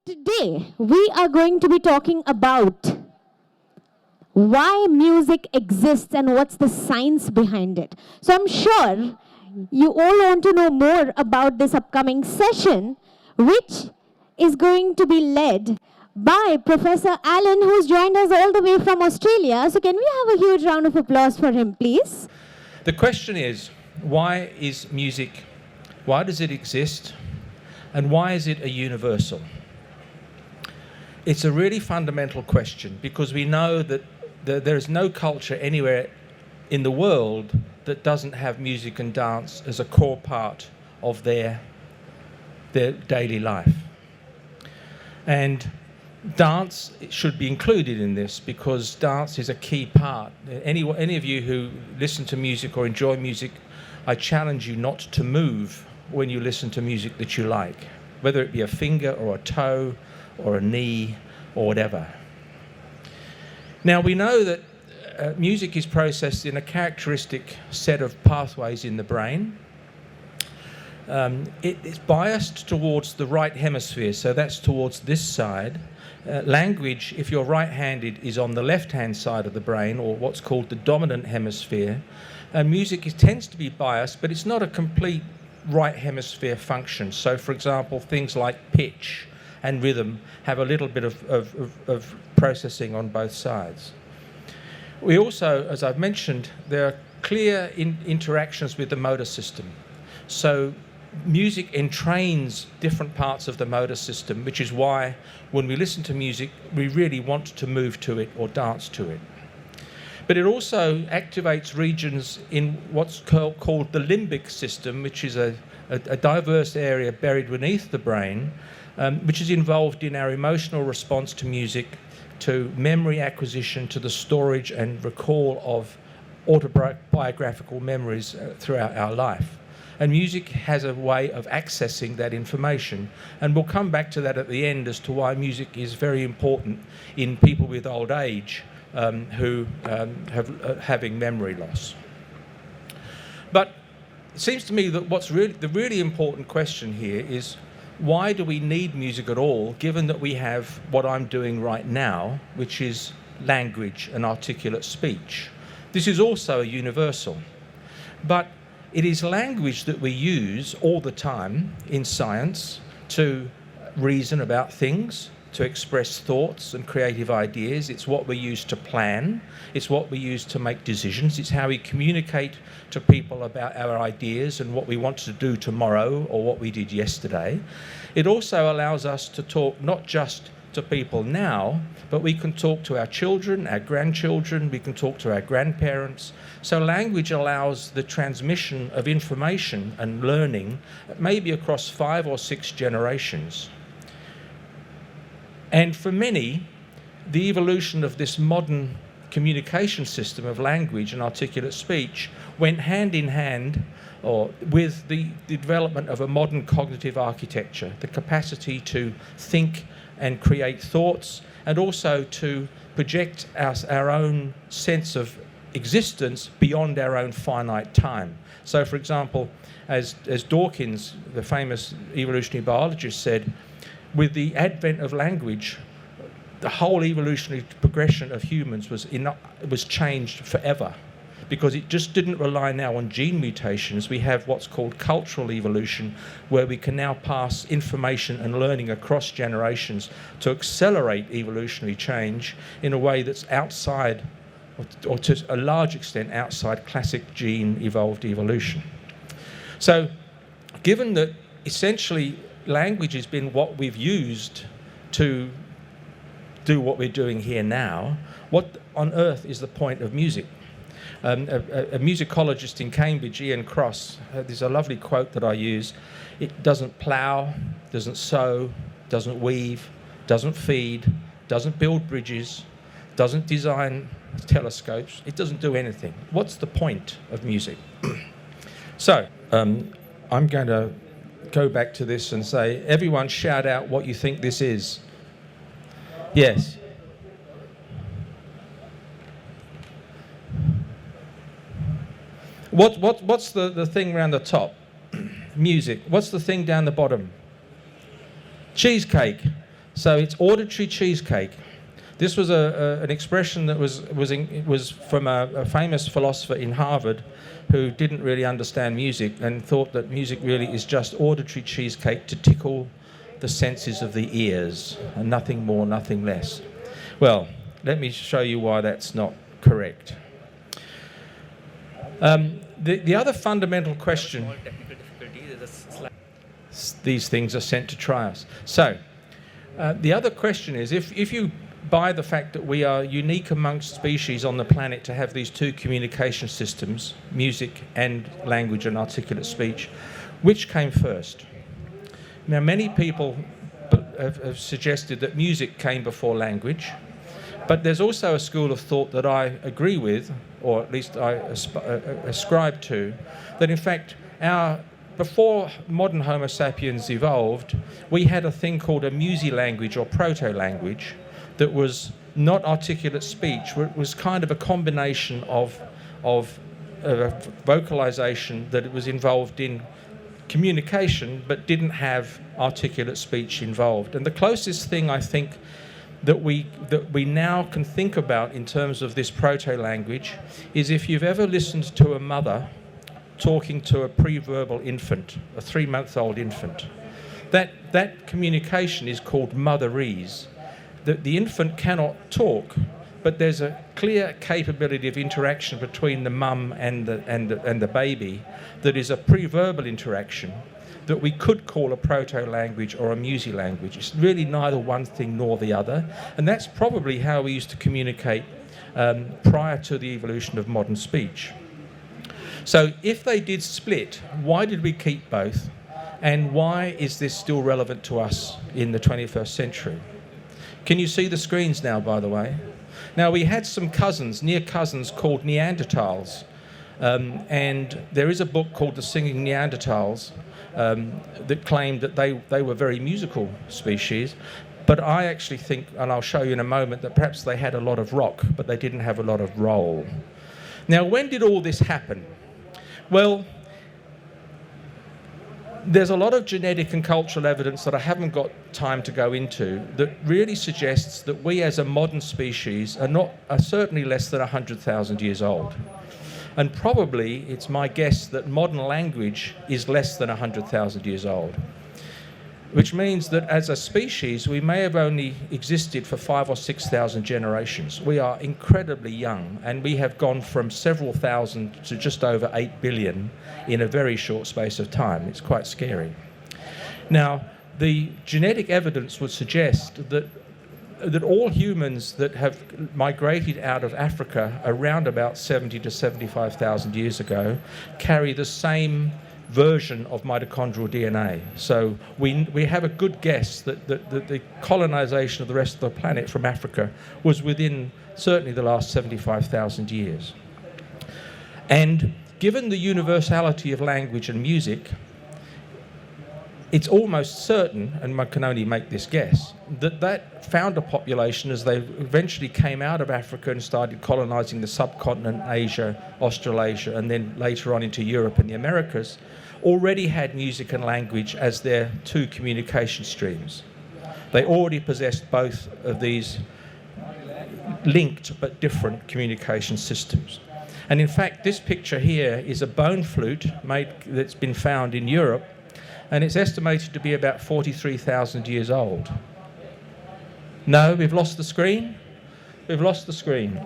Today, we are going to be talking about why music exists and what's the science behind it. So I'm sure you all want to know more about this upcoming session, which is going to be led by Professor Alan, who's joined us all the way from Australia. So can we have a huge round of applause for him, please? The question is, why is music, why does it exist, and why is it a universal? It's a really fundamental question because we know that there is no culture anywhere in the world that doesn't have music and dance as a core part of their daily life. And dance should be included in this because dance is a key part. Any of you who listen to music or enjoy music, I challenge you not to move when you listen to music that you like, whether it be a finger or a toe or a knee or whatever. Now we know that music is processed in a characteristic set of pathways in the brain. It's biased towards the right hemisphere, so that's towards this side. Language, if you're right-handed, is on the left-hand side of the brain, or what's called the dominant hemisphere. And music tends to be biased, but it's not a complete right hemisphere function. So, for example, things like pitch and rhythm have a little bit of processing on both sides. We also, as I've mentioned, there are clear interactions with the motor system. So music entrains different parts of the motor system, which is why when we listen to music, we really want to move to it or dance to it. But it also activates regions in what's called the limbic system, which is a diverse area buried beneath the brain, which is involved in our emotional response to music, to memory acquisition, to the storage and recall of autobiographical memories throughout our life. And music has a way of accessing that information. And we'll come back to that at the end as to why music is very important in people with old age who having memory loss. But it seems to me that the really important question here is, why do we need music at all, given that we have what I'm doing right now, which is language and articulate speech? This is also a universal. But it is language that we use all the time in science to reason about things, to express thoughts and creative ideas. It's what we use to plan. It's what we use to make decisions. It's how we communicate to people about our ideas and what we want to do tomorrow or what we did yesterday. It also allows us to talk not just to people now, but we can talk to our children, our grandchildren, we can talk to our grandparents. So language allows the transmission of information and learning, maybe across 5 or 6 generations. And for many, the evolution of this modern communication system of language and articulate speech went hand in hand with the development of a modern cognitive architecture, the capacity to think and create thoughts, and also to project our own sense of existence beyond our own finite time. So, for example, as Dawkins, the famous evolutionary biologist, said, with the advent of language, the whole evolutionary progression of humans was changed forever, because it just didn't rely now on gene mutations. We have what's called cultural evolution, where we can now pass information and learning across generations to accelerate evolutionary change in a way that's outside, or to a large extent outside, classic gene-evolved evolution. So, given that essentially language has been what we've used to do what we're doing here now, what on earth is the point of music? A musicologist in Cambridge, Ian Cross, there's a lovely quote that I use. It doesn't plough, doesn't sow, doesn't weave, doesn't feed, doesn't build bridges, doesn't design telescopes. It doesn't do anything. What's the point of music? So, I'm going to go back to this and say, everyone shout out what you think this is. Yes. What's the thing around the top? Music. What's the thing down the bottom? Cheesecake. So it's auditory cheesecake. This was an expression that was from a famous philosopher in Harvard who didn't really understand music and thought that music really is just auditory cheesecake to tickle the senses of the ears and nothing more, nothing less. Well, let me show you why that's not correct. The other fundamental question, these things are sent to try us. So, the other question is, if you buy the fact that we are unique amongst species on the planet to have these two communication systems, music and language and articulate speech, which came first? Now, many people have suggested that music came before language, but there's also a school of thought that I agree with, or at least I ascribe to, that in fact before modern Homo sapiens evolved, we had a thing called a musi-language or proto-language that was not articulate speech. It was kind of a combination of a vocalization that was involved in communication but didn't have articulate speech involved. And the closest thing I think that we now can think about in terms of this proto-language is if you've ever listened to a mother talking to a pre-verbal infant, a 3-month-old infant. That communication is called motherese. The infant cannot talk, but there's a clear capability of interaction between the mum and the baby that is a pre-verbal interaction that we could call a proto-language or a musi-language. It's really neither one thing nor the other, and that's probably how we used to communicate prior to the evolution of modern speech. So if they did split, why did we keep both? And why is this still relevant to us in the 21st century? Can you see the screens now, by the way? Now, we had some cousins, near cousins, called Neanderthals. And there is a book called The Singing Neanderthals that claimed that they were very musical species. But I actually think, and I'll show you in a moment, that perhaps they had a lot of rock, but they didn't have a lot of roll. Now, when did all this happen? Well, there's a lot of genetic and cultural evidence that I haven't got time to go into that really suggests that we as a modern species are certainly less than 100,000 years old. And probably, it's my guess that modern language is less than 100,000 years old, which means that as a species, we may have only existed for 5,000 or 6,000 generations. We are incredibly young, and we have gone from several thousand to just over 8 billion in a very short space of time. It's quite scary. Now, the genetic evidence would suggest that all humans that have migrated out of Africa around about 70 to 75,000 years ago carry the same version of mitochondrial DNA. So we have a good guess that the colonization of the rest of the planet from Africa was within certainly the last 75,000 years. And given the universality of language and music, it's almost certain, and one can only make this guess, that founder population, as they eventually came out of Africa and started colonizing the subcontinent, Asia, Australasia, and then later on into Europe and the Americas, already had music and language as their two communication streams. They already possessed both of these linked but different communication systems. And in fact, this picture here is a bone flute that's been found in Europe, and it's estimated to be about 43,000 years old. No, we've lost the screen? We've lost the screen.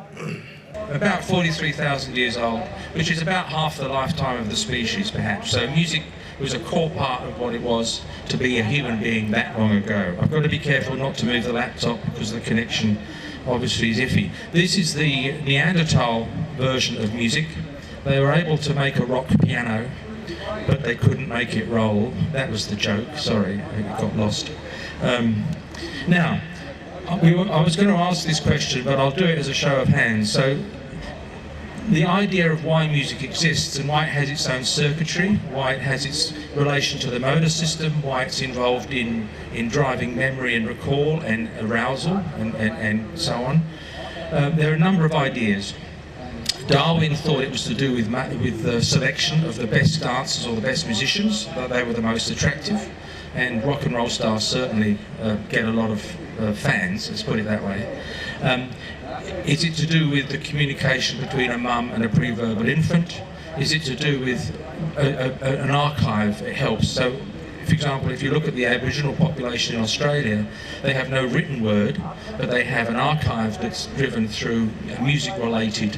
About 43,000 years old, which is about half the lifetime of the species, perhaps. So music was a core part of what it was to be a human being that long ago. I've got to be careful not to move the laptop because the connection obviously is iffy. This is the Neanderthal version of music. They were able to make a rock piano, but they couldn't make it roll. That was the joke, sorry, it got lost. Now, I was going to ask this question, but I'll do it as a show of hands. So, the idea of why music exists and why it has its own circuitry, why it has its relation to the motor system, why it's involved in driving memory and recall and arousal and so on. There are a number of ideas. Darwin thought it was to do with the selection of the best dancers or the best musicians, that they were the most attractive, and rock and roll stars certainly get a lot of fans, let's put it that way. Is it to do with the communication between a mum and a pre-verbal infant? Is it to do with an archive? It helps. So, for example, if you look at the Aboriginal population in Australia, they have no written word, but they have an archive that's driven through music-related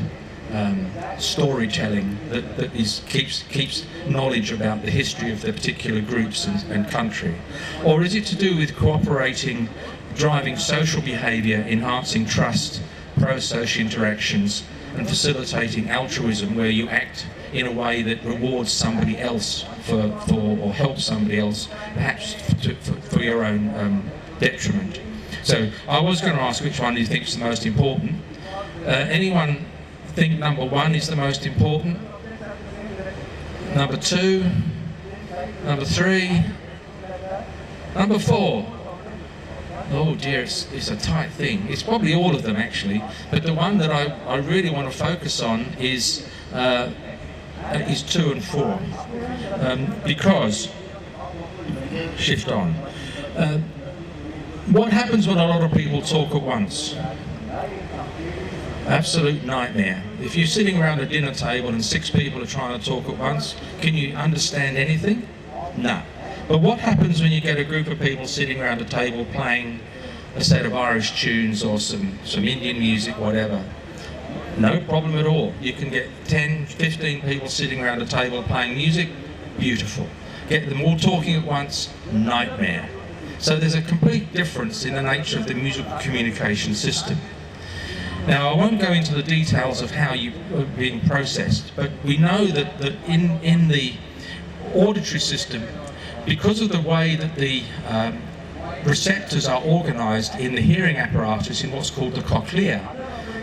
storytelling that keeps knowledge about the history of the particular groups and country. Or is it to do with cooperating, driving social behaviour, enhancing trust, pro-social interactions, and facilitating altruism, where you act in a way that rewards somebody else or helps somebody else, perhaps for your own detriment? So I was going to ask which one do you think is the most important. Anyone think number 1 is the most important? Number 2? Number 3? Number 4? Oh dear, it's a tight thing. It's probably all of them actually, but the one that I really want to focus on is 2 and 4, because shift on. What happens when a lot of people talk at once? Absolute nightmare. If you're sitting around a dinner table and 6 people are trying to talk at once, can you understand anything? No. But what happens when you get a group of people sitting around a table playing a set of Irish tunes or some Indian music, whatever? No problem at all. You can get 10, 15 people sitting around a table playing music, beautiful. Get them all talking at once, nightmare. So there's a complete difference in the nature of the musical communication system. Now, I won't go into the details of how you are being processed, but we know that in the auditory system, because of the way that the receptors are organised in the hearing apparatus in what's called the cochlea,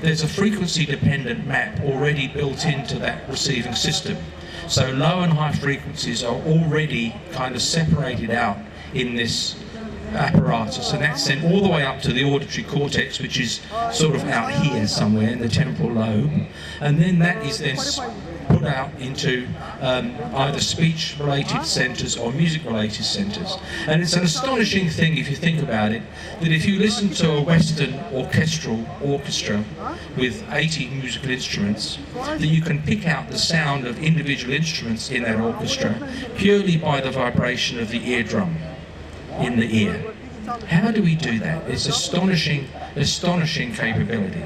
there's a frequency-dependent map already built into that receiving system. So low and high frequencies are already kind of separated out in this apparatus, and that's sent all the way up to the auditory cortex, which is sort of out here somewhere in the temporal lobe, and then that is then put out into either speech-related centres or music-related centres. And it's an astonishing thing, if you think about it, that if you listen to a Western orchestra with 80 musical instruments, that you can pick out the sound of individual instruments in that orchestra purely by the vibration of the eardrum in the ear. How do we do that? It's astonishing capability.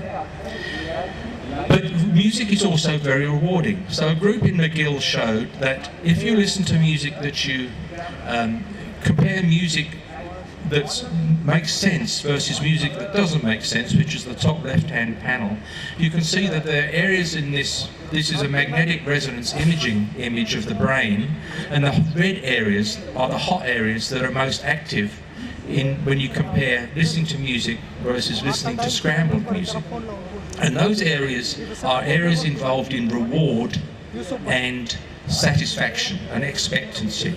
But music is also very rewarding. So a group in McGill showed that if you listen to music that you compare music that makes sense versus music that doesn't make sense, which is the top left-hand panel, you can see that there are areas in this is a magnetic resonance image of the brain, and the red areas are the hot areas that are most active when you compare listening to music versus listening to scrambled music. And those areas are areas involved in reward and satisfaction and expectancy.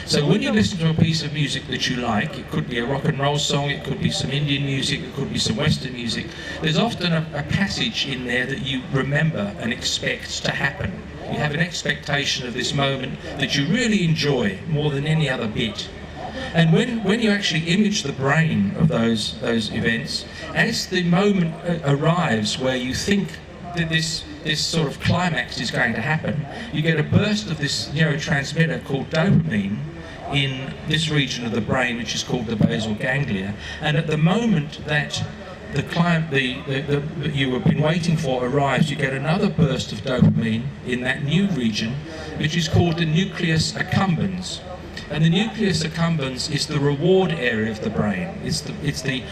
So when you listen to a piece of music that you like, it could be a rock and roll song, it could be some Indian music, it could be some Western music, there's often a passage in there that you remember and expect to happen. You have an expectation of this moment that you really enjoy more than any other bit. And when you actually image the brain of those events, as the moment arrives where you think that this sort of climax is going to happen, you get a burst of this neurotransmitter called dopamine in this region of the brain, which is called the basal ganglia. And at the moment that the client that you have been waiting for arrives, you get another burst of dopamine in that new region, which is called the nucleus accumbens. And the nucleus accumbens is the reward area of the brain. It's the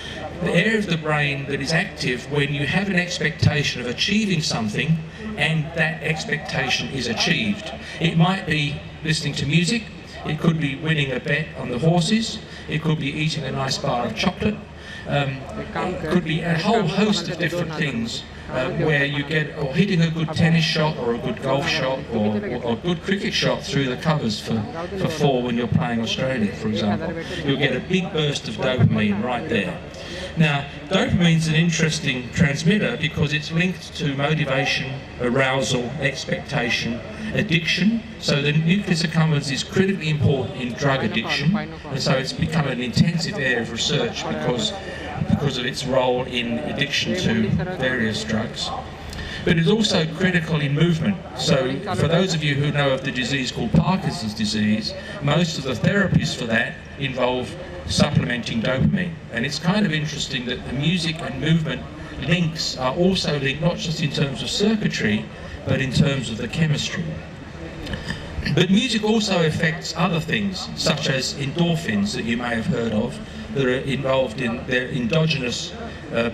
area of the brain that is active when you have an expectation of achieving something and that expectation is achieved. It might be listening to music, it could be winning a bet on the horses, it could be eating a nice bar of chocolate, It could be a whole host of different things where you get or hitting a good tennis shot or a good golf shot or a good cricket shot through the covers for four when you're playing Australia, for example. You'll get a big burst of dopamine right there. Now, dopamine is an interesting transmitter because it's linked to motivation, arousal, expectation, addiction. So the nucleus accumbens is critically important in drug addiction, and so it's become an intensive area of research because of its role in addiction to various drugs. But it's also critical in movement. So for those of you who know of the disease called Parkinson's disease, most of the therapies for that involve supplementing dopamine. And it's kind of interesting that the music and movement links are also linked not just in terms of circuitry, but in terms of the chemistry. But music also affects other things, such as endorphins that you may have heard of, that are involved in their endogenous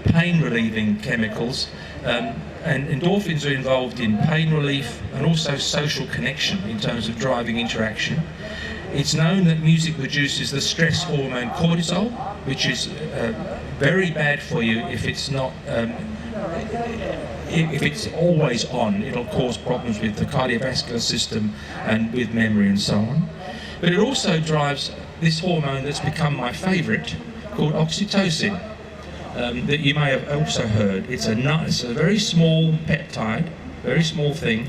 pain-relieving chemicals. And endorphins are involved in pain relief and also social connection in terms of driving interaction. It's known that music reduces the stress hormone cortisol, which is very bad for you if it's not, if it's always on. It'll cause problems with the cardiovascular system and with memory and so on. But it also drives this hormone that's become my favourite, called oxytocin, that you may have also heard. It's a very small peptide, very small thing.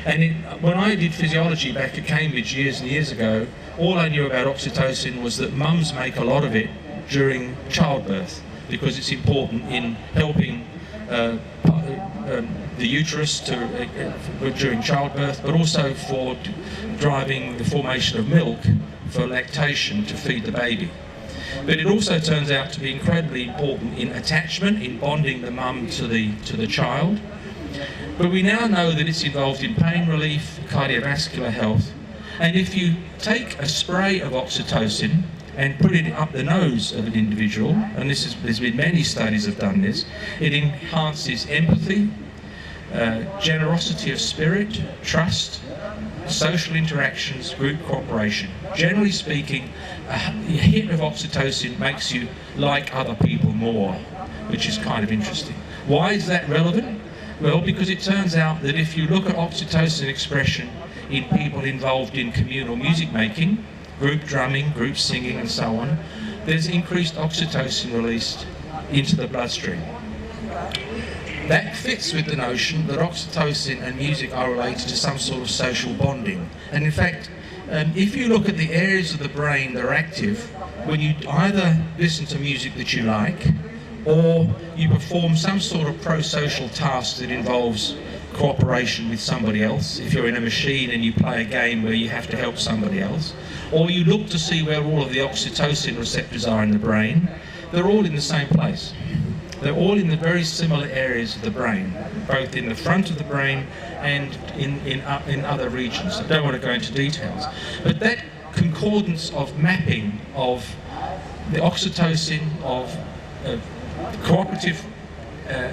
And when I did physiology back at Cambridge years and years ago, all I knew about oxytocin was that mums make a lot of it during childbirth because it's important in helping the uterus during childbirth, but also for driving the formation of milk for lactation to feed the baby. But it also turns out to be incredibly important in attachment, in bonding the mum to the child. But we now know that it's involved in pain relief, cardiovascular health, and if you take a spray of oxytocin and put it up the nose of an individual, and there's been many studies have done this, it enhances empathy, generosity of spirit, trust, social interactions, group cooperation. Generally speaking, a hit of oxytocin makes you like other people more, which is kind of interesting. Why is that relevant? Well, because it turns out that if you look at oxytocin expression in people involved in communal music making, group drumming, group singing and so on, there's increased oxytocin released into the bloodstream. That fits with the notion that oxytocin and music are related to some sort of social bonding. And in fact, if you look at the areas of the brain that are active, when you either listen to music that you like, or you perform some sort of pro-social task that involves cooperation with somebody else, if you're in a machine and you play a game where you have to help somebody else, or you look to see where all of the oxytocin receptors are in the brain, they're all in the same place. They're all in the very similar areas of the brain, both in the front of the brain and in other regions. I don't want to go into details. But that concordance of mapping of the oxytocin, of cooperative,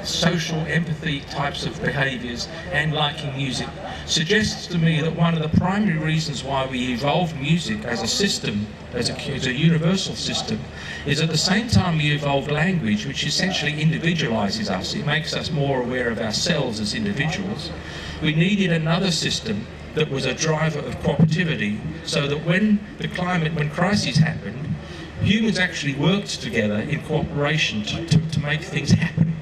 social empathy types of behaviours and liking music suggests to me that one of the primary reasons why we evolved music as a system, as a universal system, is at the same time we evolved language, which essentially individualises us. It makes us more aware of ourselves as individuals. We needed another system that was a driver of cooperativity, so that when crises happened, humans actually worked together in cooperation to make things happen.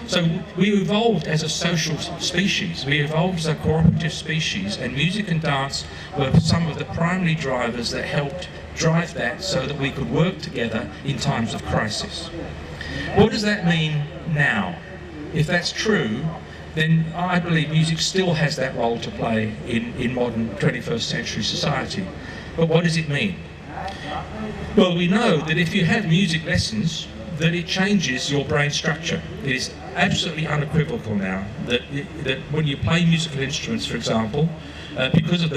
So we evolved as a social species, we evolved as a cooperative species, and music and dance were some of the primary drivers that helped drive that so that we could work together in times of crisis. What does that mean now? If that's true, then I believe music still has that role to play in modern 21st century society. But what does it mean? Well, we know that if you have music lessons, that it changes your brain structure. It is absolutely unequivocal now that when you play musical instruments, for example, because of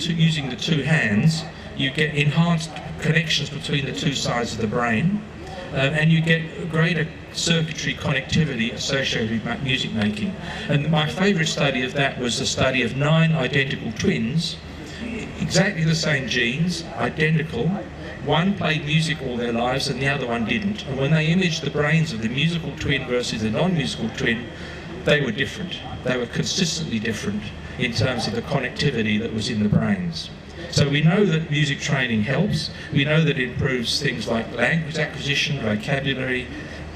using the two hands, you get enhanced connections between the two sides of the brain, and you get greater circuitry connectivity associated with music making. And my favourite study of that was the study of 9 identical twins, exactly the same genes, identical, One played music all their lives and the other one didn't. And when they imaged the brains of the musical twin versus the non-musical twin, they were different. They were consistently different in terms of the connectivity that was in the brains. So we know that music training helps. We know that it improves things like language acquisition, vocabulary,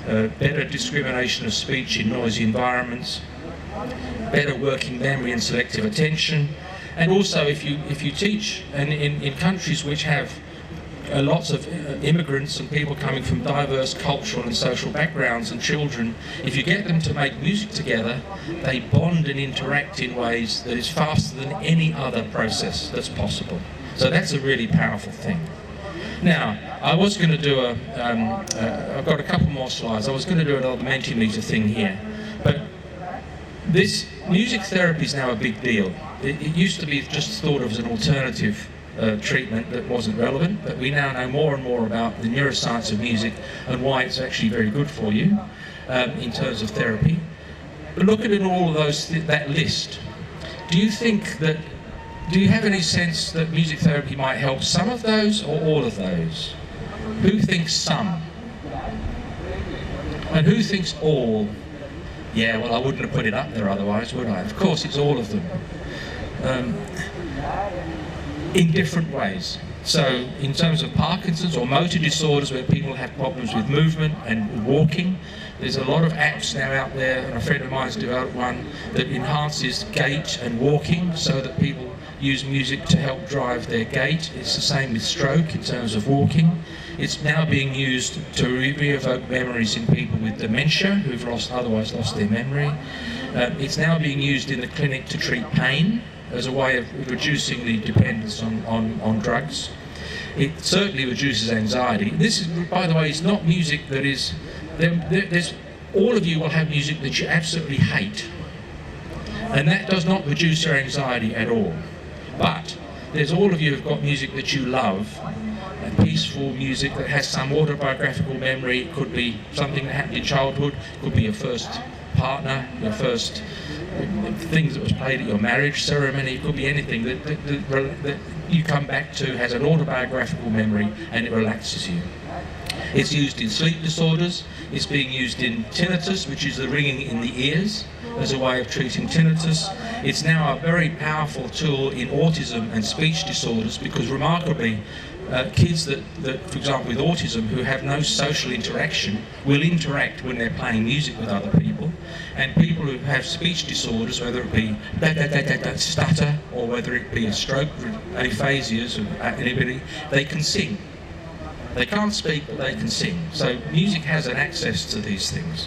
better discrimination of speech in noisy environments, better working memory and selective attention. And also if you teach, and in countries which have lots of immigrants and people coming from diverse cultural and social backgrounds and children, if you get them to make music together, they bond and interact in ways that is faster than any other process that's possible. So that's a really powerful thing. Now, I was going to do I've got a couple more slides. I was going to do another Mentimeter thing here, but this music therapy is now a big deal. It used to be just thought of as an alternative treatment that wasn't relevant, but we now know more and more about the neuroscience of music and why it's actually very good for you in terms of therapy. But look at all of those, that list. Do you have any sense that music therapy might help some of those or all of those? Who thinks some? And who thinks all? Yeah, well, I wouldn't have put it up there otherwise, would I? Of course, it's all of them. In different ways. So in terms of Parkinson's or motor disorders where people have problems with movement and walking, there's a lot of apps now out there, and a friend of mine's developed one that enhances gait and walking so that people use music to help drive their gait. It's the same with stroke in terms of walking. It's now being used to re-evoke memories in people with dementia who've otherwise lost their memory. It's now being used in the clinic to treat pain as a way of reducing the dependence on drugs. It certainly reduces anxiety. This is, by the way, is not music that is... all of you will have music that you absolutely hate, and that does not reduce your anxiety at all. But there's all of you who've got music that you love, and peaceful music that has some autobiographical memory. It could be something that happened in childhood, it could be your first partner, your first things that was played at your marriage ceremony. It could be anything that you come back to, has an autobiographical memory, and it relaxes you. It's used in sleep disorders. It's being used in tinnitus, which is the ringing in the ears, as a way of treating tinnitus. It's now a very powerful tool in autism and speech disorders because, remarkably, kids that, for example, with autism who have no social interaction will interact when they're playing music with other people, and people who have speech disorders, whether it be stutter or whether it be a stroke, aphasias, or anybody, they can sing. They can't speak, but they can sing. So music has an access to these things.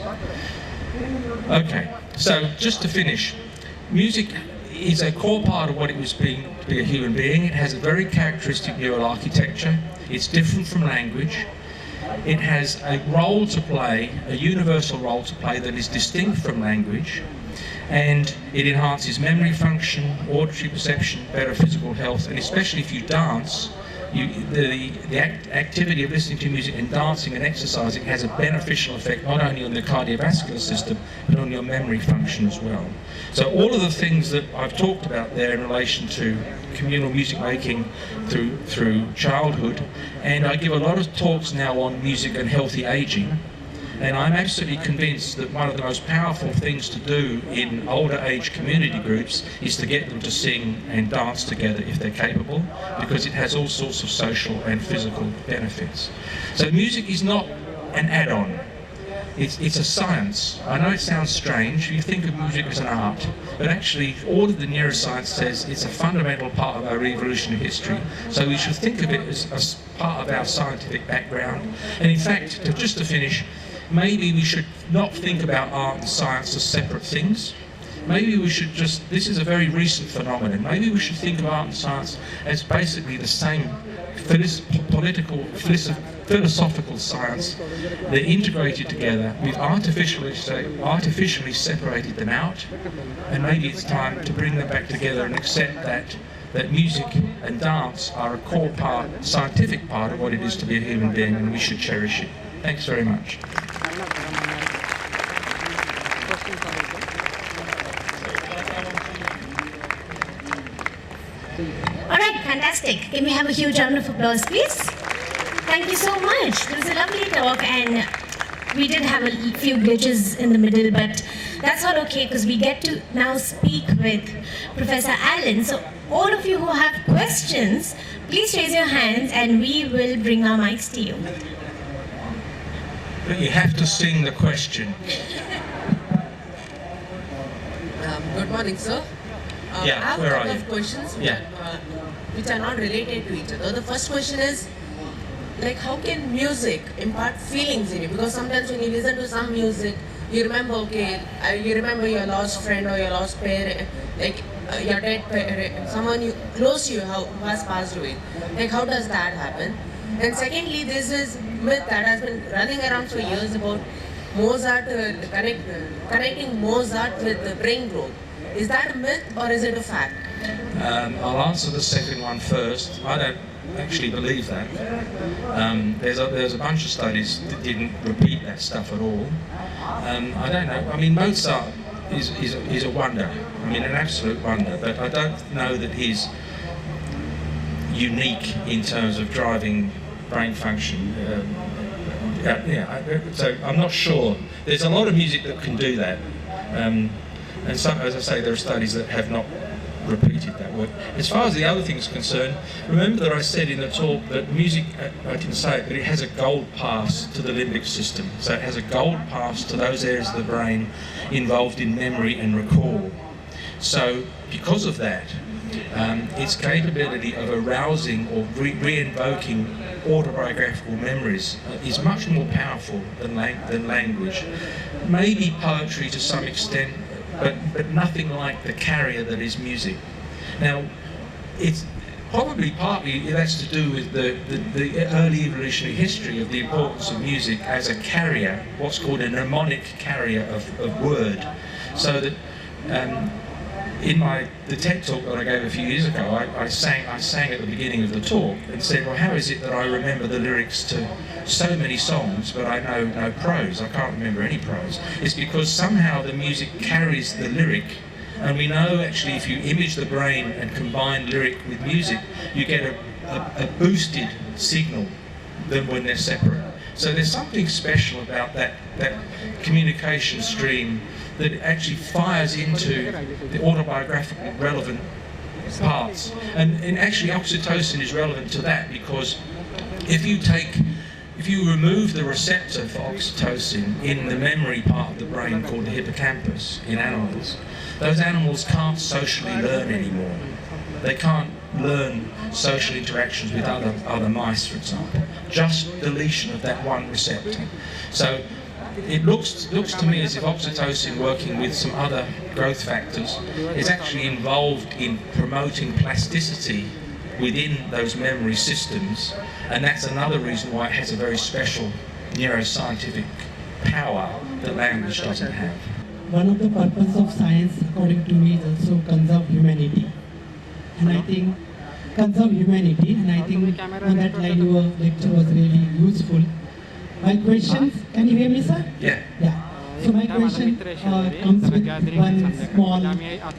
Okay, so just to finish, music is a core part of what it was to be a human being. It has a very characteristic neural architecture. It's different from language. It has a role to play, a universal role to play that is distinct from language, and it enhances memory function, auditory perception, better physical health, and especially if you dance, the activity of listening to music and dancing and exercising has a beneficial effect not only on the cardiovascular system but on your memory function as well. So all of the things that I've talked about there in relation to communal music making through childhood, and I give a lot of talks now on music and healthy aging. And I'm absolutely convinced that one of the most powerful things to do in older age community groups is to get them to sing and dance together if they're capable, because it has all sorts of social and physical benefits. So music is not an add-on. It's a science. I know it sounds strange. You think of music as an art, but actually all of the neuroscience says it's a fundamental part of our evolutionary history. So we should think of it as part of our scientific background. And in fact, just to finish, maybe we should not think about art and science as separate things. Maybe we should just, this is a very recent phenomenon, maybe we should think of art and science as basically the same philosophical science. They're integrated together. We've artificially separated them out, and maybe it's time to bring them back together and accept that music and dance are a core part, scientific part of what it is to be a human being, and we should cherish it. Thanks very much. All right, fantastic. Can we have a huge round of applause, please? Thank you so much. It was a lovely talk, and we did have a few glitches in the middle, but that's all okay because we get to now speak with Professor Alan. So all of you who have questions, please raise your hands and we will bring our mics to you. But you have to sing the question. Good morning, sir. Yeah, I have where a are couple you? of questions Yeah. which are not related to each other. The first question is, like, how can music impart feelings in you? Because sometimes when you listen to some music, you remember, you remember your lost friend or your lost parent, like your dead parent, someone close to you who has passed away. Like, how does that happen? And secondly, this is myth that has been running around for years about Mozart, connecting Mozart with the brain growth. Is that a myth or is it a fact? I'll answer the second one first. I don't actually believe that. There's a bunch of studies that didn't repeat that stuff at all. I don't know. I mean, Mozart is a wonder. I mean, an absolute wonder. But I don't know that he's unique in terms of driving brain function. So I'm not sure. There's a lot of music that can do that. And some, as I say, there are studies that have not repeated that work. As far as the other things are concerned, remember that I said in the talk that music, I didn't say it, but it has a gold pass to the limbic system. So it has a gold pass to those areas of the brain involved in memory and recall. So because of that, its capability of arousing or re-invoking autobiographical memories is much more powerful than language. Maybe poetry to some extent, but nothing like the carrier that is music. Now, it's probably partly that's to do with the early evolutionary history of the importance of music as a carrier, what's called a mnemonic carrier of word. So that in the TED talk that I gave a few years ago, I sang at the beginning of the talk and said, well, how is it that I remember the lyrics to so many songs, but I know no prose? I can't remember any prose. It's because somehow the music carries the lyric, and we know actually if you image the brain and combine lyric with music, you get a boosted signal than when they're separate. So there's something special about that communication stream that actually fires into the autobiographical relevant parts. And actually oxytocin is relevant to that because if you remove the receptor for oxytocin in the memory part of the brain called the hippocampus in animals, those animals can't socially learn anymore. They can't learn social interactions with other mice, for example. Just deletion of that one receptor. So it looks to me as if oxytocin, working with some other growth factors, is actually involved in promoting plasticity within those memory systems, and that's another reason why it has a very special neuroscientific power that language doesn't have. One of the purposes of science, according to me, is also conserve humanity. And I think conserve humanity, and I think on that line your lecture was really useful. My question, can you hear me, sir? Yeah. Yeah. So my question comes with one small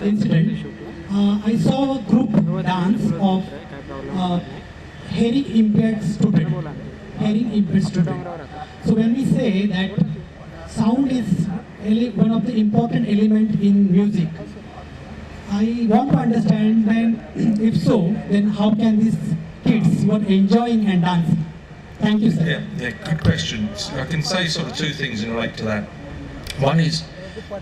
incident. I saw a group dance of hearing impaired student. So when we say that sound is one of the important elements in music, I want to understand then, if so, then how can these kids who are enjoying and dancing? Thank you, sir. Yeah, good question. I can say sort of two things in relation to that. One is,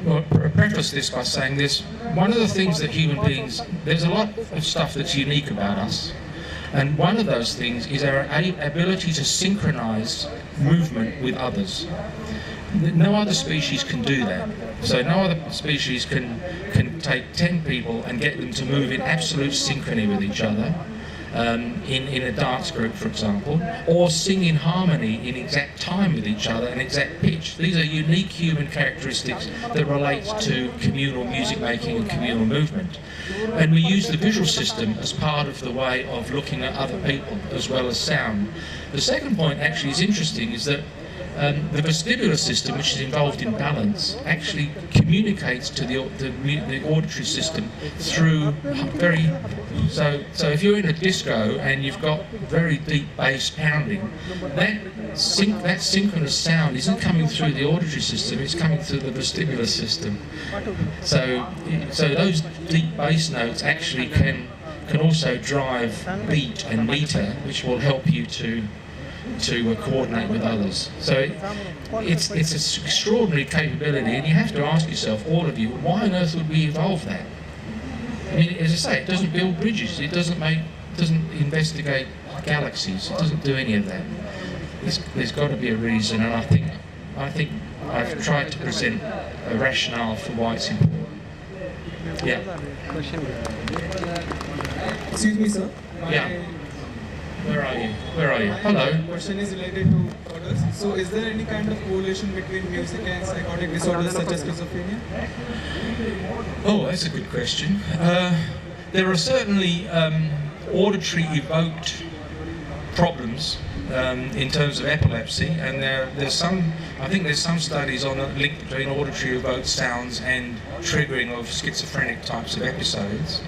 well, preface this by saying this, one of the things that human beings, there's a lot of stuff that's unique about us. And one of those things is our ability to synchronize movement with others. No other species can do that. So no other species can take 10 people and get them to move in absolute synchrony with each other, in a dance group, for example, or sing in harmony in exact time with each other and exact pitch. These are unique human characteristics that relate to communal music making and communal movement. And we use the visual system as part of the way of looking at other people as well as sound. The second point actually is interesting, is that The vestibular system, which is involved in balance, actually communicates to the auditory system through so if you're in a disco and you've got very deep bass pounding, that synchronous sound isn't coming through the auditory system, it's coming through the vestibular system. So those deep bass notes actually can also drive beat and meter, which will help you to coordinate with others. So it's an extraordinary capability, and you have to ask yourself, all of you, why on earth would we evolve that? I mean, as I say, it doesn't build bridges, it doesn't investigate galaxies, it doesn't do any of that. There's got to be a reason, and I think I've tried to present a rationale for why it's important. Yeah. Excuse me, sir. Yeah. Where are you? Hello. My question is related to disorders. So, is there any kind of correlation between music and psychotic disorders such as schizophrenia? Oh, that's a good question. There are certainly auditory evoked problems in terms of epilepsy, and there's some studies on the link between auditory evoked sounds and triggering of schizophrenic types of episodes.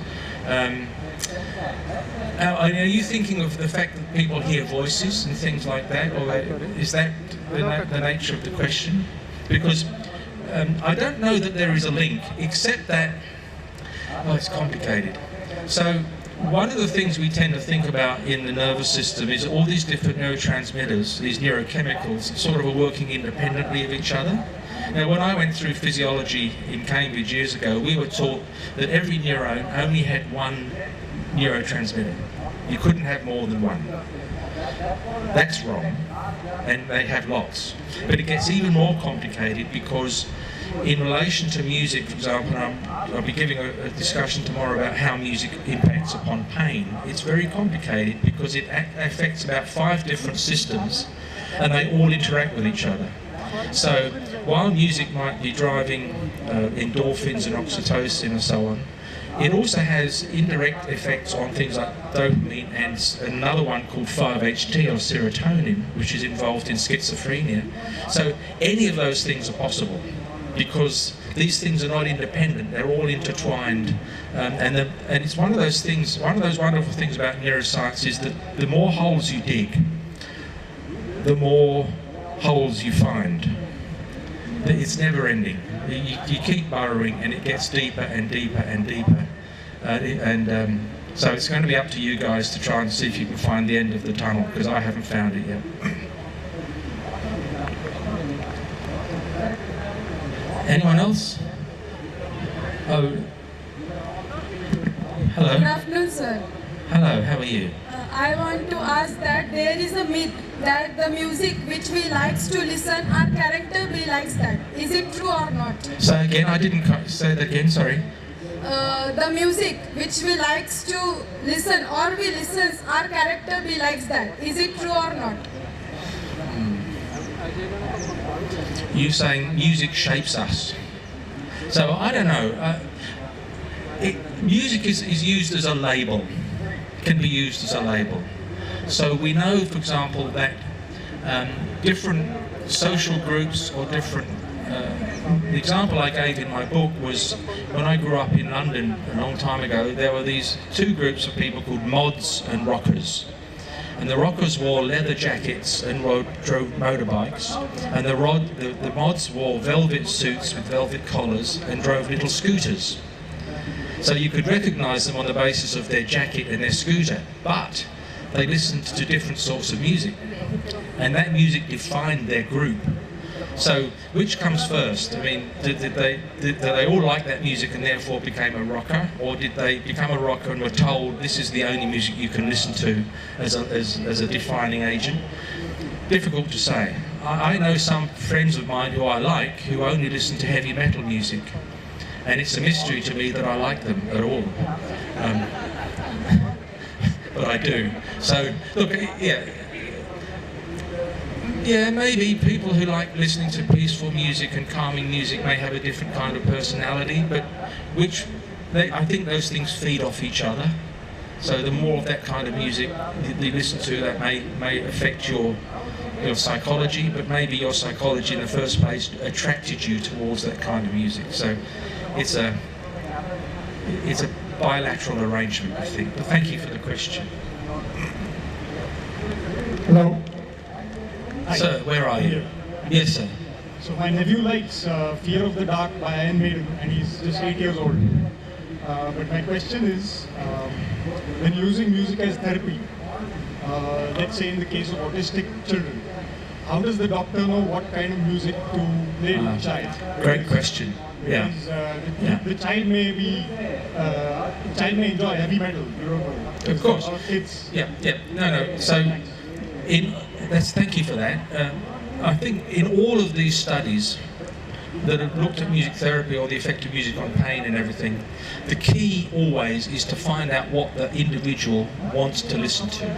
Are you thinking of the fact that people hear voices and things like that, or is that the nature of the question? Because I don't know that there is a link, except that, it's complicated. So one of the things we tend to think about in the nervous system is all these different neurotransmitters, these neurochemicals, sort of are working independently of each other. Now, when I went through physiology in Cambridge years ago, we were taught that every neuron only had one neurotransmitter. You couldn't have more than one. That's wrong, and they have lots. But it gets even more complicated because in relation to music, for example, I'll be giving a discussion tomorrow about how music impacts upon pain. It's very complicated because it affects about 5 different systems and they all interact with each other. So while music might be driving endorphins and oxytocin and so on, it also has indirect effects on things like dopamine and another one called 5-HT or serotonin, which is involved in schizophrenia. So any of those things are possible because these things are not independent, they're all intertwined. And it's one of those things, one of those wonderful things about neuroscience is that the more holes you dig, the more holes you find. It's never ending. You keep burrowing and it gets deeper and deeper and deeper. So it's going to be up to you guys to try and see if you can find the end of the tunnel, because I haven't found it yet. Anyone else? Oh. Hello. Good afternoon, sir. Hello, how are you? I want to ask that there is a myth that the music which we likes to listen, our character we likes that. Is it true or not? So again, I didn't say that again, sorry. The music which we likes to listen or we listens, our character we likes that. Is it true or not? You saying music shapes us. So I don't know. Music is used as a label. Can be used as a label. So we know, for example, that different social groups or different... the example I gave in my book was when I grew up in London a long time ago, there were these 2 groups of people called mods and rockers. And the rockers wore leather jackets and drove motorbikes, and the mods wore velvet suits with velvet collars and drove little scooters. So you could recognise them on the basis of their jacket and their scooter, but they listened to different sorts of music, and that music defined their group. So which comes first? I mean, did they all like that music and therefore became a rocker, or did they become a rocker and were told this is the only music you can listen to as a defining agent? Difficult to say. I know some friends of mine who I like who only listen to heavy metal music, and it's a mystery to me that I like them at all. But I do. So look, yeah, maybe people who like listening to peaceful music and calming music may have a different kind of personality, but I think those things feed off each other. So the more of that kind of music you listen to, that may affect your your psychology, but maybe your psychology in the first place attracted you towards that kind of music. So it's a bilateral arrangement, I think. But thank you for the question. Hello. Sir, where are you? Yes, sir. So my nephew likes Fear of the Dark by Iron Maiden, and he's just 8 years old. But my question is, when using music as therapy, let's say in the case of autistic children, how does the doctor know what kind of music to play to the child? Great question. Yeah. Because the child may enjoy heavy metal. You don't know. Of course. It's No. So, thank you for that. I think in all of these studies that have looked at music therapy or the effect of music on pain and everything, the key always is to find out what the individual wants to listen to.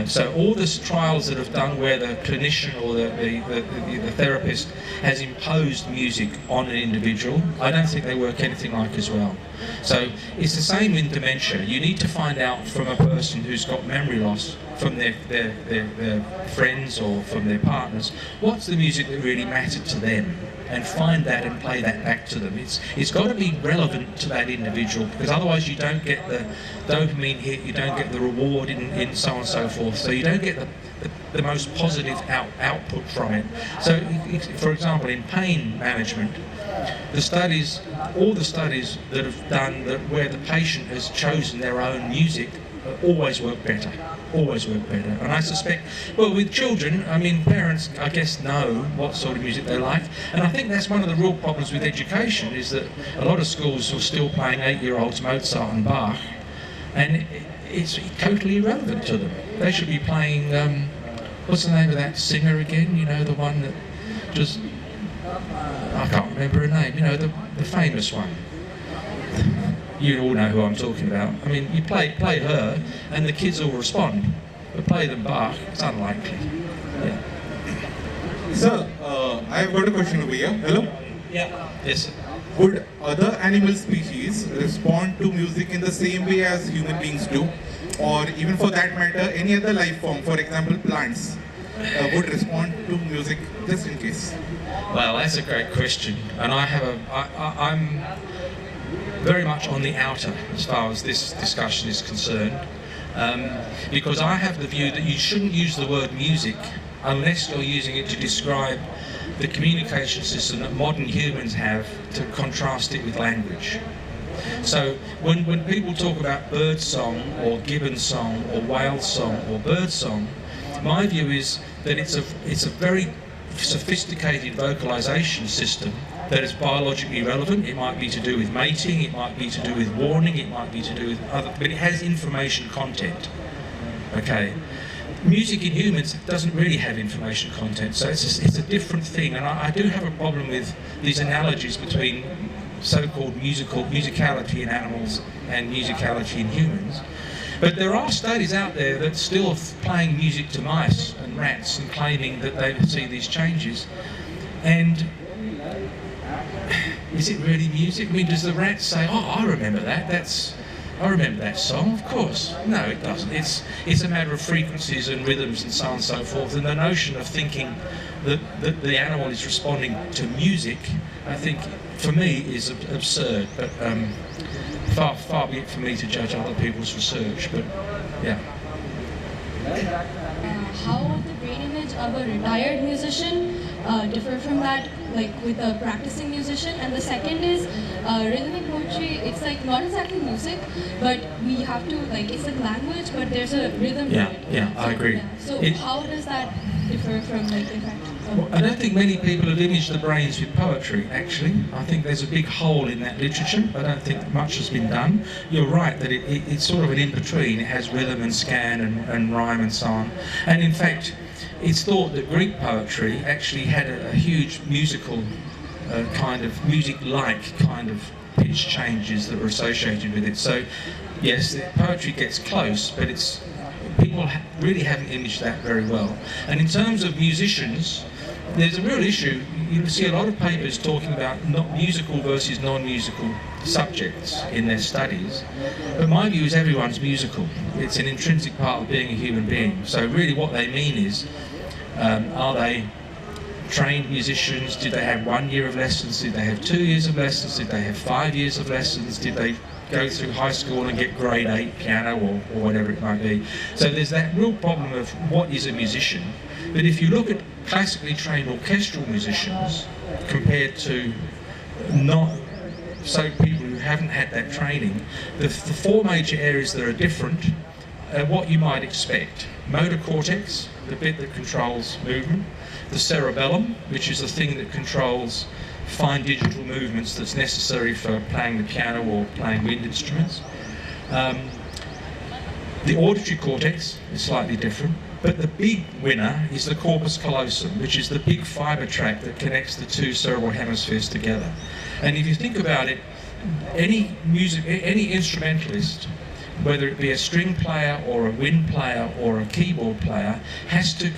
So all the trials that have done where the clinician or the therapist has imposed music on an individual, I don't think they work anything like as well. So it's the same in dementia. You need to find out from a person who's got memory loss, from their friends or from their partners, what's the music that really mattered to them, and find that and play that back to them. It's got to be relevant to that individual, because otherwise you don't get the dopamine hit, you don't get the reward in so on and so forth, so you don't get the most positive output from it. So for example, in pain management, all the studies that have done where the patient has chosen their own music always work better. And I suspect, well, with children, I mean, parents, I guess, know what sort of music they like. And I think that's one of the real problems with education, is that a lot of schools are still playing 8-year-olds Mozart and Bach, and it's totally irrelevant to them. They should be playing, what's the name of that singer again? You know, the one that just, I can't remember her name, you know, the famous one. You all know who I'm talking about. I mean, you play her, and the kids will respond. But play them Bach, it's unlikely. Yeah. Sir, I've got a question over here. Hello? Yeah. Yes, sir. Would other animal species respond to music in the same way as human beings do? Or even for that matter, any other life form, for example, plants, would respond to music, just in case? Well, that's a great question. And I'm very much on the outer as far as this discussion is concerned, because I have the view that you shouldn't use the word music unless you're using it to describe the communication system that modern humans have, to contrast it with language. So when people talk about bird song or gibbon song or whale song or bird song, my view is that it's a very sophisticated vocalization system that is biologically relevant. It might be to do with mating, it might be to do with warning, it might be to do with other, but it has information content. Okay. Music in humans doesn't really have information content, so it's a different thing, and I do have a problem with these analogies between so-called musicality in animals and musicality in humans. But there are studies out there that still playing music to mice and rats and claiming that they see these changes. And is it really music? I mean, does the rat say, "Oh, I remember that. I remember that song"? Of course. No, it doesn't. It's a matter of frequencies and rhythms and so on and so forth. And the notion of thinking that the animal is responding to music, I think, for me, is absurd. But far be it for me to judge other people's research. But yeah. How would the brain image of a retired musician differ from that, like with a practicing musician? And the second is rhythmic poetry. It's like not exactly music, but we have to, like, it's like language, but there's a rhythm to it. Yeah, I agree. Yeah. So how does that differ from, like, the fact? I don't think many people have imaged the brains with poetry, actually. I think there's a big hole in that literature. I don't think much has been done. You're right that it's sort of an in-between. It has rhythm and scan and rhyme and so on. And in fact, it's thought that Greek poetry actually had a huge musical kind of music-like kind of pitch changes that were associated with it. So yes, the poetry gets close, but people really haven't imaged that very well. And in terms of musicians, there's a real issue. You see a lot of papers talking about not musical versus non-musical subjects in their studies. But my view is everyone's musical. It's an intrinsic part of being a human being. So really what they mean is Are they trained musicians? Did they have 1 year of lessons? Did they have 2 years of lessons? Did they have 5 years of lessons? Did they go through high school and get grade 8 piano or whatever it might be? So there's that real problem of what is a musician. But if you look at classically trained orchestral musicians compared to not so people who haven't had that training, the four major areas that are different are what you might expect. Motor cortex, the bit that controls movement, the cerebellum, which is the thing that controls fine digital movements that's necessary for playing the piano or playing wind instruments. The auditory cortex is slightly different, but the big winner is the corpus callosum, which is the big fibre tract that connects the two cerebral hemispheres together. And if you think about it, any instrumentalist, whether it be a string player or a wind player or a keyboard player, has to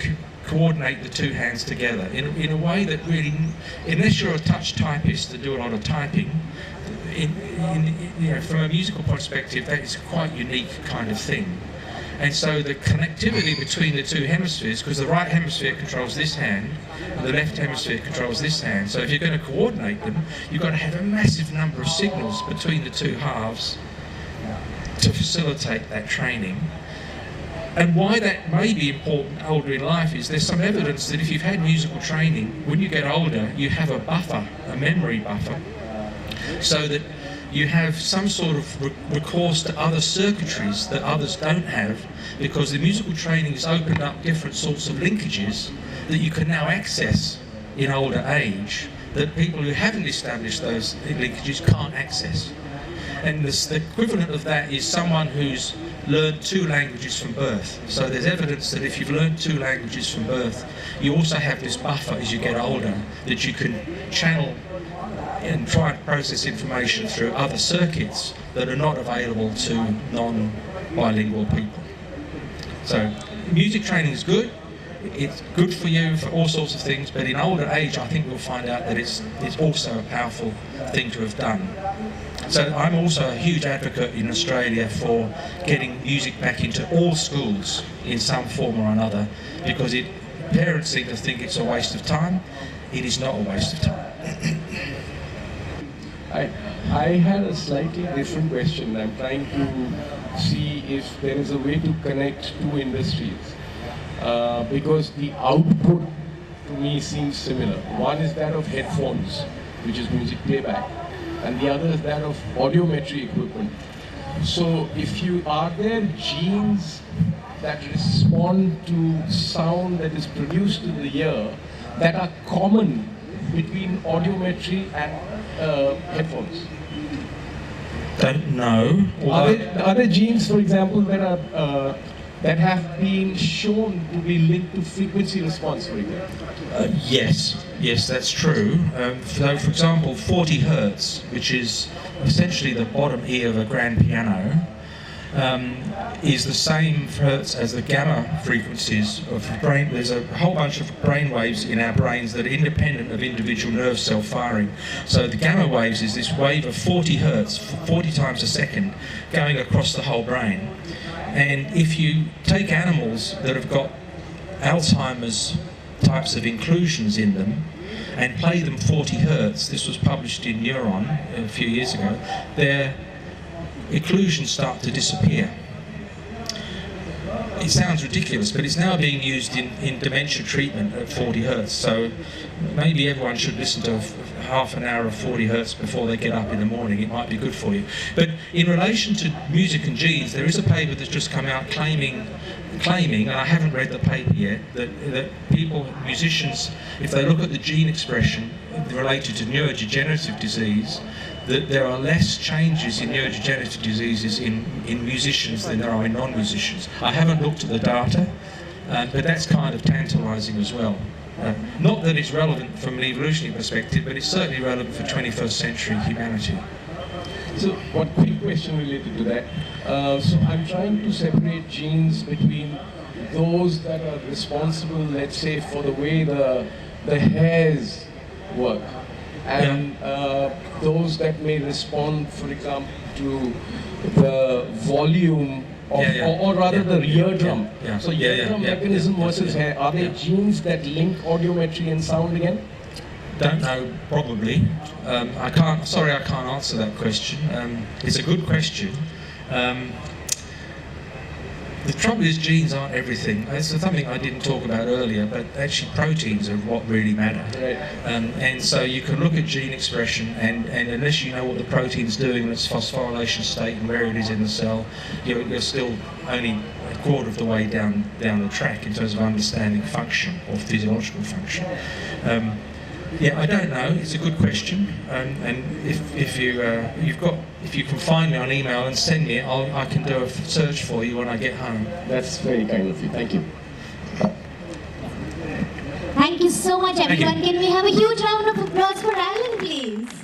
coordinate the two hands together in a way that really, unless you're a touch typist that do a lot of typing, from a musical perspective, that is a quite unique kind of thing. And so the connectivity between the two hemispheres, because the right hemisphere controls this hand, and the left hemisphere controls this hand, so if you're going to coordinate them, you've got to have a massive number of signals between the two halves to facilitate that training. And why that may be important older in life is there's some evidence that if you've had musical training, when you get older, you have a buffer, a memory buffer, so that you have some sort of recourse to other circuitries that others don't have, because the musical training has opened up different sorts of linkages that you can now access in older age that people who haven't established those linkages can't access. And the equivalent of that is someone who's learned 2 languages from birth. So there's evidence that if you've learned 2 languages from birth, you also have this buffer as you get older that you can channel and try and process information through other circuits that are not available to non-bilingual people. So music training is good. It's good for you for all sorts of things, but in older age I think we'll find out that it's also a powerful thing to have done. So I'm also a huge advocate in Australia for getting music back into all schools in some form or another, because parents seem to think it's a waste of time. It is not a waste of time. I had a slightly different question. I'm trying to see if there is a way to connect 2 industries, because the output to me seems similar. One is that of headphones, which is music playback, and the other is that of audiometry equipment. So are there genes that respond to sound that is produced in the ear that are common between audiometry and headphones? Don't know. Are there genes, for example, that have been shown to be linked to frequency response, for example? Yes, that's true. So, for example, 40 hertz, which is essentially the bottom E of a grand piano, is the same hertz as the gamma frequencies of the brain. There's a whole bunch of brain waves in our brains that are independent of individual nerve cell firing. So the gamma waves is this wave of 40 hertz, 40 times a second, going across the whole brain. And if you take animals that have got Alzheimer's types of inclusions in them and play them 40 hertz, this was published in Neuron a few years ago, their occlusions start to disappear. It sounds ridiculous, but it's now being used in dementia treatment at 40 hertz. So maybe everyone should listen to half an hour of 40 hertz before they get up in the morning. It might be good for you. But in relation to music and genes, there is a paper that's just come out claiming, and I haven't read the paper yet, that musicians, if they look at the gene expression related to neurodegenerative disease, that there are less changes in neurodegenerative diseases in musicians than there are in non-musicians. I haven't looked at the data, but that's kind of tantalising as well. Not that it's relevant from an evolutionary perspective, but it's certainly relevant for 21st century humanity. So, one quick question related to that. So, I'm trying to separate genes between those that are responsible, let's say, for the way the hairs work, and those that may respond, for example, to the volume or rather the rear drum. Yeah. So ear drum mechanism versus hair, are there genes that link audiometry and sound again? Don't know, probably. I can't answer that question. It's a good question. The trouble is genes aren't everything. It's something I didn't talk about earlier, but actually proteins are what really matter. Right. And so you can look at gene expression, and unless you know what the protein's doing in its phosphorylation state and where it is in the cell, you're still only a quarter of the way down the track in terms of understanding function or physiological function. I don't know. It's a good question, and if you can find me on email and send me it, I can do a search for you when I get home. That's very kind of you. Thank you. Thank you so much, Thank you. everyone. Can we have a huge round of applause for Alan, please?